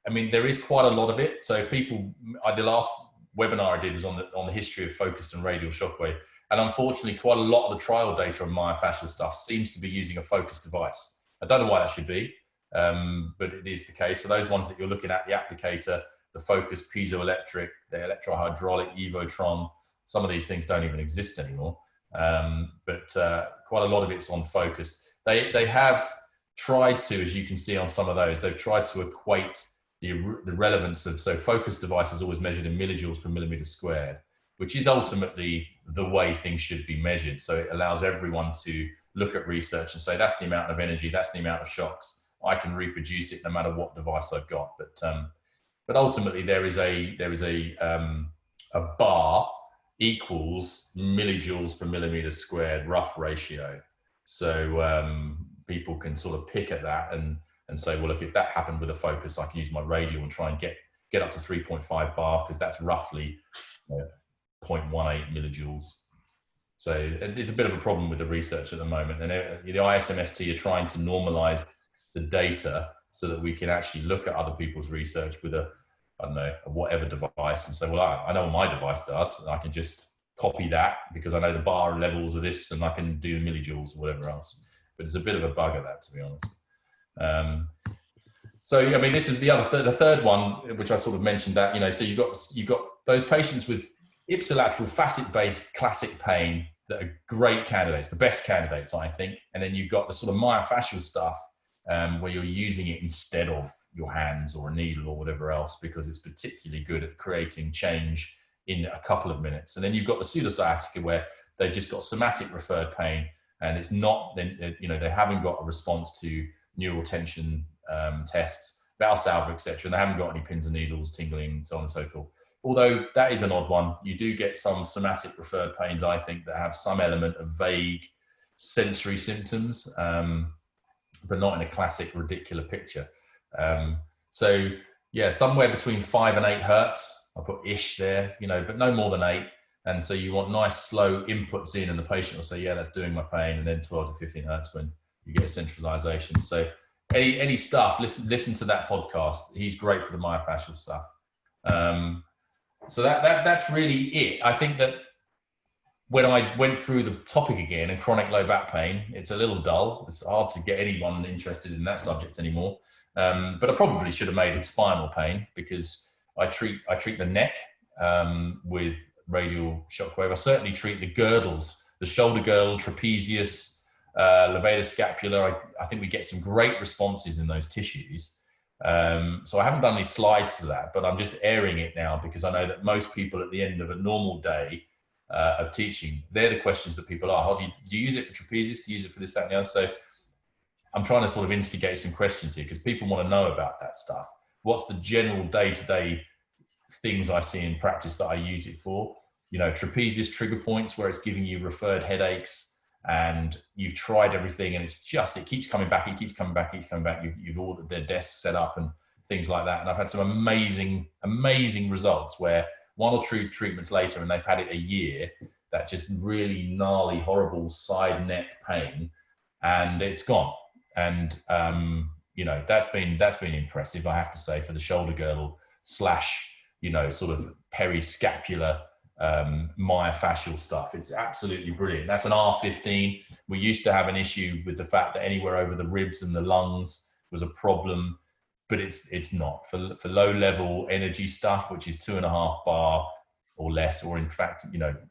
B: I mean, there is quite a lot of it. So people, the last webinar I did was on the history of focused and radial shockwave. And unfortunately, quite a lot of the trial data on myofascial stuff seems to be using a focused device. I don't know why that should be, but it is the case. So those ones that you're looking at, the applicator, the focused piezoelectric, the electrohydraulic, Evotron, some of these things don't even exist anymore. But quite a lot of it's on focused. They have tried to, as you can see on some of those, they've tried to equate the relevance of, so focused device is always measured in millijoules per millimeter squared, which is ultimately the way things should be measured. So it allows everyone to look at research and say, that's the amount of energy, that's the amount of shocks. I can reproduce it no matter what device I've got. But ultimately there is a bar equals millijoules per millimeter squared rough ratio. So people can sort of pick at that and say, well, look, if that happened with a focus, I can use my radial and try and get up to 3.5 bar, because that's roughly 0.18 millijoules. So there's a bit of a problem with the research at the moment. And the ISMST are trying to normalize the data so that we can actually look at other people's research with a whatever device and say, well, I know what my device does, and I can just copy that because I know the bar levels of this and I can do millijoules or whatever else. But it's a bit of a bug at that, to be honest. So, I mean, this is the third one, which I sort of mentioned that, so you've got those patients with ipsilateral facet-based classic pain that are great candidates, the best candidates, I think. And then you've got the sort of myofascial stuff where you're using it instead of your hands or a needle or whatever else, because it's particularly good at creating change in a couple of minutes. And then you've got the pseudosciatica where they've just got somatic referred pain, and it's not, they haven't got a response to neural tension tests, Valsalva, etc. And they haven't got any pins and needles, tingling, so on and so forth. Although that is an odd one. You do get some somatic referred pains, I think, that have some element of vague sensory symptoms, but not in a classic radicular picture. So yeah, somewhere between 5 and 8 hertz. I put ish there, but no more than 8. And so you want nice slow inputs in, and the patient will say, yeah, that's doing my pain. And then 12 to 15 hertz when you get a centralization. So any stuff, listen to that podcast. He's great for the myofascial stuff. So that's really it. I think that when I went through the topic again and chronic low back pain, it's a little dull. It's hard to get anyone interested in that subject anymore. But I probably should have made it spinal pain, because I treat the neck with radial shockwave. I certainly treat the girdles, the shoulder girdle, trapezius, levator scapula. I think we get some great responses in those tissues. So I haven't done any slides to that, but I'm just airing it now because I know that most people at the end of a normal day of teaching, they're the questions that people are. How do you use it for trapezius? Do you use it for this, that, and the other? So I'm trying to sort of instigate some questions here because people want to know about that stuff. What's the general day-to-day things I see in practice that I use it for? Trapezius trigger points where it's giving you referred headaches, and you've tried everything and it keeps coming back. You've ordered their desks set up and things like that. And I've had some amazing results where 1 or 2 treatments later, and they've had it a year, that just really gnarly, horrible side neck pain, and it's gone. And, that's been impressive, I have to say, for the shoulder girdle / sort of periscapular myofascial stuff. It's absolutely brilliant. That's an R15. We used to have an issue with the fact that anywhere over the ribs and the lungs was a problem, but it's not. For low level energy stuff, which is 2.5 bar or less, or in fact,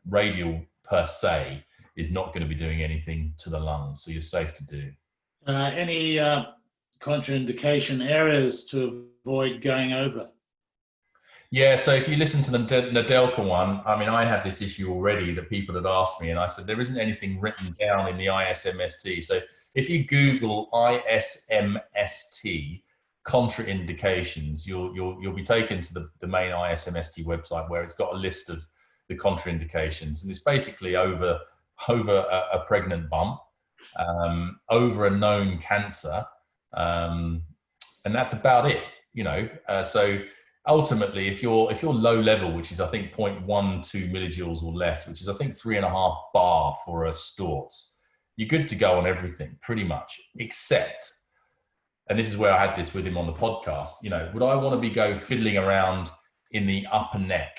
B: radial per se is not going to be doing anything to the lungs, so you're safe to do.
A: Any contraindication areas to avoid going over?
B: Yeah, so if you listen to the Nedelka one, I mean, I had this issue already that people had asked me, and I said, there isn't anything written down in the ISMST. So if you Google ISMST contraindications, you'll be taken to the main ISMST website where it's got a list of the contraindications. And it's basically over a pregnant bump, over a known cancer. And that's about it, you know. So ultimately, if you're low level, which is I think 0.12 millijoules or less, which is I think 3.5 bar for a Storz, you're good to go on everything pretty much, except, and this is where I had this with him on the podcast, you know, would I want to be go fiddling around in the upper neck,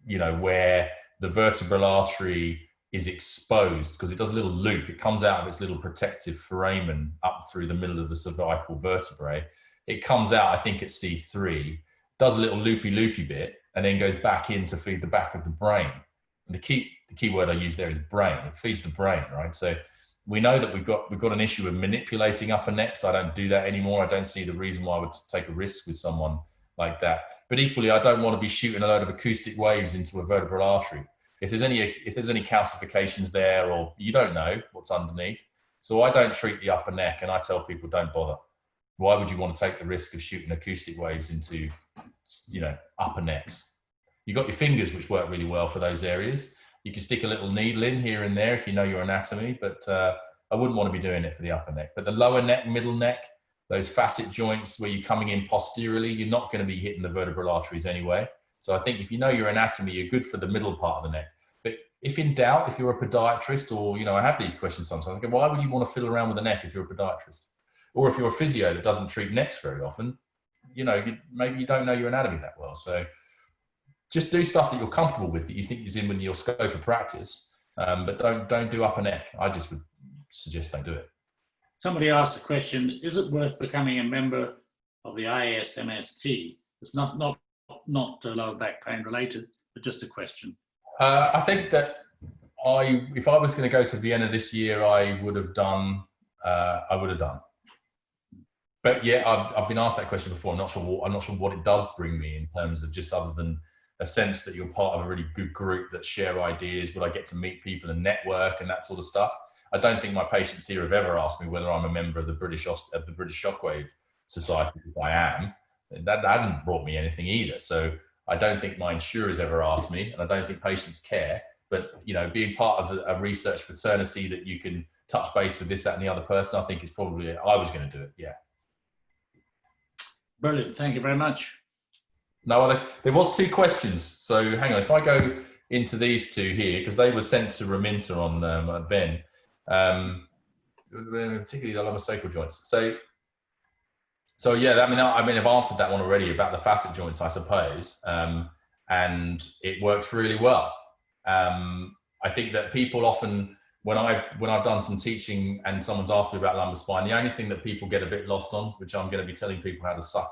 B: you know, where the vertebral artery is exposed because it does a little loop. It comes out of its little protective foramen up through the middle of the cervical vertebrae. It comes out, I think, at C3, does a little loopy bit, and then goes back in to feed the back of the brain. And the key word I use there is brain. It feeds the brain, right? So we know that we've got an issue of manipulating upper necks. I don't do that anymore. I don't see the reason why I would take a risk with someone like that. But equally, I don't want to be shooting a load of acoustic waves into a vertebral artery. If there's any calcifications there, or you don't know what's underneath. So I don't treat the upper neck, and I tell people don't bother. Why would you want to take the risk of shooting acoustic waves into, you know, upper necks? You've got your fingers, which work really well for those areas. You can stick a little needle in here and there if you know your anatomy, but I wouldn't want to be doing it for the upper neck. But the lower neck, middle neck, those facet joints where you're coming in posteriorly, you're not going to be hitting the vertebral arteries anyway. So I think if you know your anatomy, you're good for the middle part of the neck. But if in doubt, if you're a podiatrist, or, you know, I have these questions sometimes, I go, why would you want to fiddle around with the neck if you're a podiatrist? Or if you're a physio that doesn't treat necks very often, you know, maybe you don't know your anatomy that well. So just do stuff that you're comfortable with, that you think is in with your scope of practice, but don't do upper neck. I just would suggest don't do it.
A: Somebody asked the question, is it worth becoming a member of the ISMST? It's not lower back pain related, but just a question.
B: I think that if I was going to go to Vienna this year, I would have done. But yeah, I've been asked that question before. I'm not sure what it does bring me in terms of just other than a sense that you're part of a really good group that share ideas. Would I get to meet people and network and that sort of stuff? I don't think my patients here have ever asked me whether I'm a member of the British Shockwave Society. If I am, that hasn't brought me anything either. So I don't think my insurers ever asked me, and I don't think patients care. But, you know, being part of a research fraternity that you can touch base with this, that, and the other person, I think is probably I was going to do it. Yeah.
A: Brilliant. Thank you very much.
B: No, there was 2 questions. So hang on, if I go into these 2 here, because they were sent to Raminta on Ven, particularly the lumbar-sacral joints. So yeah, I mean, I've answered that one already about the facet joints, I suppose, and it works really well. I think that people often, when I've done some teaching and someone's asked me about lumbar spine, the only thing that people get a bit lost on, which I'm going to be telling people how to suck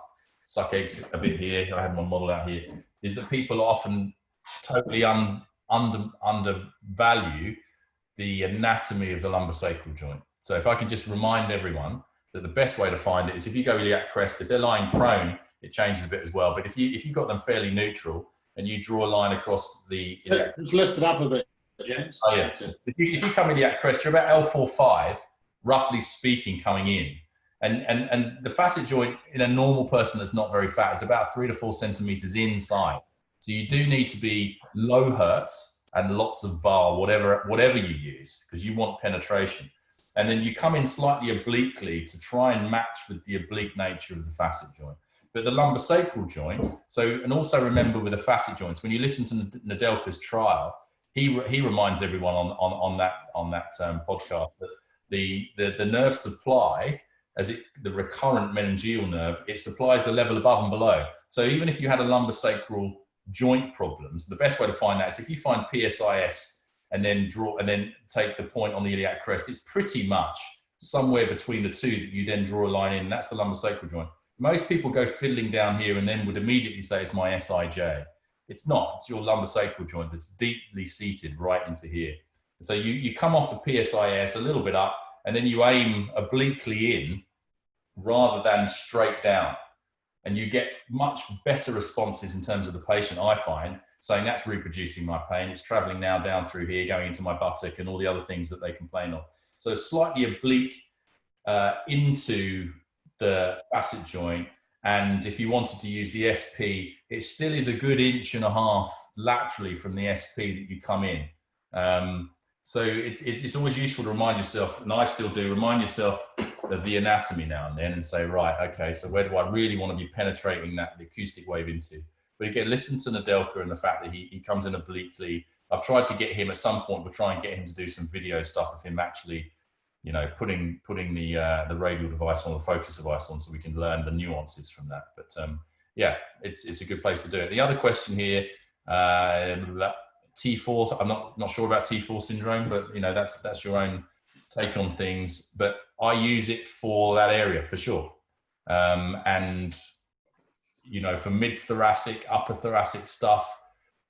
B: eggs a bit here, I have my model out here, is that people often totally undervalue the anatomy of the lumbar-sacral joint. So if I can just remind everyone that the best way to find it is if you go iliac crest, if they're lying prone, it changes a bit as well. But if you've got them fairly neutral and you draw a line across the iliac,
A: it's lifted up a bit, James.
B: Oh yeah. If you come iliac crest, you're about L4-5, roughly speaking, coming in. And the facet joint in a normal person that's not very fat is about 3 to 4 centimeters inside. So you do need to be low hertz and lots of bar, whatever you use, because you want penetration. And then you come in slightly obliquely to try and match with the oblique nature of the facet joint. But the lumbar-sacral joint, and also remember with the facet joints, when you listen to Nedelka's trial, he reminds everyone on that podcast that the nerve supply, the recurrent meningeal nerve, it supplies the level above and below. So even if you had a lumbar-sacral joint problems, the best way to find that is if you find PSIS and then take the point on the iliac crest, it's pretty much somewhere between the 2 that you then draw a line in, and that's the lumbar-sacral joint. Most people go fiddling down here and then would immediately say it's my SIJ. It's not. It's your lumbar-sacral joint that's deeply seated right into here. So you come off the PSIS a little bit up, and then you aim obliquely in rather than straight down. And you get much better responses in terms of the patient, I find, saying that's reproducing my pain. It's traveling now down through here, going into my buttock and all the other things that they complain of. So slightly oblique into the facet joint. And if you wanted to use the SP, it still is a good 1.5 inches laterally from the SP that you come in. So it's always useful to remind yourself, and I still do, remind yourself of the anatomy now and then and say, right, okay, so where do I really want to be penetrating the acoustic wave into? But again, listen to Nadelka and the fact that he comes in obliquely. I've tried to get him at some point, we'll try and get him to do some video stuff of him actually, you know, putting the radial device on, the focus device on, so we can learn the nuances from that. But yeah, it's a good place to do it. The other question here, T4, I'm not sure about T4 syndrome, but you know, that's your own take on things. But I use it for that area for sure. And you know, for mid-thoracic, upper thoracic stuff,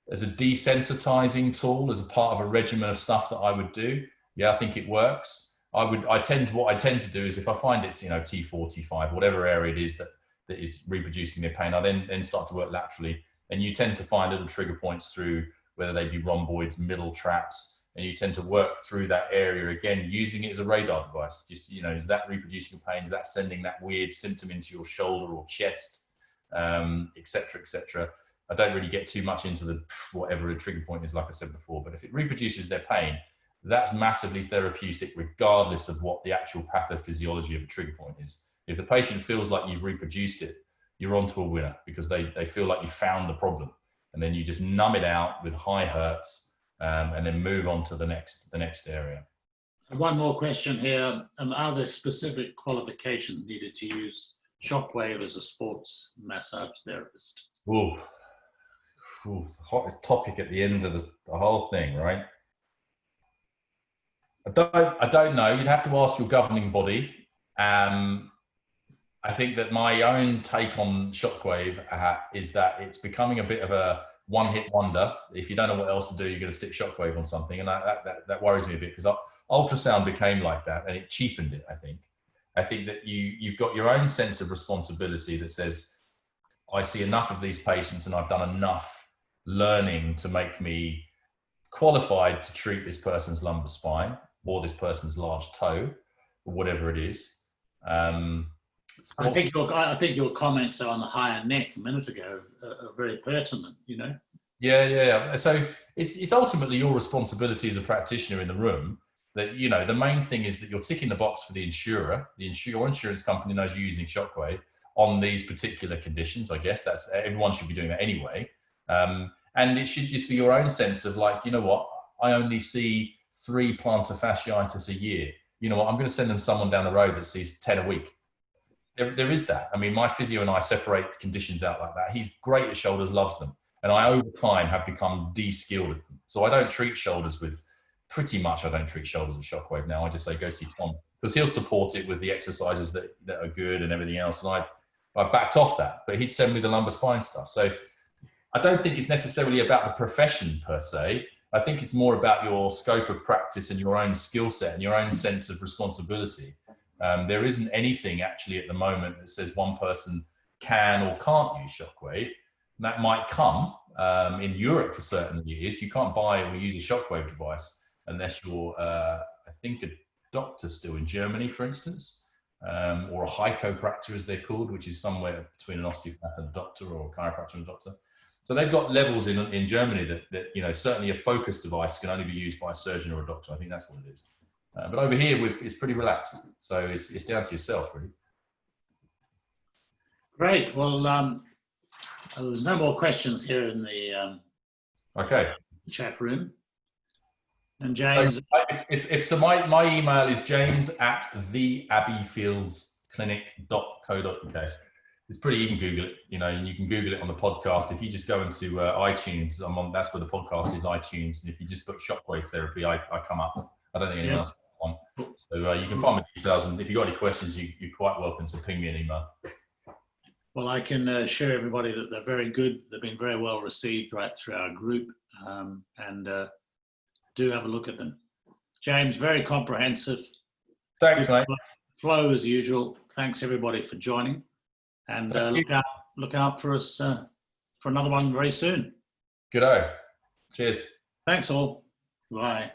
B: as a desensitizing tool, as a part of a regimen of stuff that I would do, yeah, I think it works. What I tend to do is, if I find it's, you know, T4, T5, whatever area it is that is reproducing their pain, I then start to work laterally. And you tend to find little trigger points through, whether they be rhomboids, middle traps, and you tend to work through that area again, using it as a radar device. Just, you know, is that reproducing your pain? Is that sending that weird symptom into your shoulder or chest, et cetera, et cetera. I don't really get too much into the whatever a trigger point is, like I said before, but if it reproduces their pain, that's massively therapeutic, regardless of what the actual pathophysiology of a trigger point is. If the patient feels like you've reproduced it, you're onto a winner, because they feel like you found the problem, and then you just numb it out with high hertz, and then move on to the next area.
A: One more question here. Are there specific qualifications needed to use Shockwave as a sports massage therapist?
B: Ooh, the hottest topic at the end of the whole thing, right? I don't know. You'd have to ask your governing body. I think that my own take on Shockwave is that it's becoming a bit of a one-hit wonder. If you don't know what else to do, you're going to stick Shockwave on something, and that worries me a bit, because ultrasound became like that, and it cheapened it. I think that you've got your own sense of responsibility that says, I see enough of these patients, and I've done enough learning to make me qualified to treat this person's lumbar spine or this person's large toe, or whatever it is. I think your comments on the higher neck a minute ago are very pertinent, you know? Yeah. So it's ultimately your responsibility as a practitioner in the room that, you know, the main thing is that you're ticking the box for the insurer. Your insurance company knows you're using Shockwave on these particular conditions. I guess that's, everyone should be doing that anyway. And it should just be your own sense of like, you know what, I only see 3 plantar fasciitis a year. You know what, I'm going to send them someone down the road that sees 10 a week. There is that. I mean, my physio and I separate conditions out like that. He's great at shoulders, loves them. And I, over time, have become de-skilled at them. So I don't treat shoulders with, pretty much I don't treat shoulders with Shockwave now. I just say, go see Tom, because he'll support it with the exercises that are good and everything else. And I've backed off that, but he'd send me the lumbar spine stuff. So I don't think it's necessarily about the profession per se. I think it's more about your scope of practice and your own skill set and your own sense of responsibility. There isn't anything actually at the moment that says one person can or can't use Shockwave. That might come in Europe for certain years. You can't buy or use a Shockwave device unless you're, I think, a doctor still in Germany, for instance, or a hycopractor, as they're called, which is somewhere between an osteopath and a doctor, or a chiropractor and a doctor. So they've got levels in Germany that, you know, certainly a focus device can only be used by a surgeon or a doctor. I think that's what it is. But over here, it's pretty relaxed. So it's down to yourself, really. Great.
A: Well, there's no more questions here in the chat room. And James,
B: so my email is james@theabbeyfieldsclinic.co.uk. It's pretty, you can Google it, you know, and you can Google it on the podcast. If you just go into iTunes, that's where the podcast is, iTunes. And if you just put Shockwave Therapy, I come up. I don't think anyone else on. So you can find my details, and if you've got any questions, you're quite welcome to ping me an email.
A: Well, I can share everybody that they're very good. They've been very well received right through our group, and do have a look at them. James, very comprehensive.
B: Thanks, mate.
A: Flow as usual. Thanks everybody for joining, and look out for us for another one very soon.
B: Good-o. Cheers.
A: Thanks all. Bye.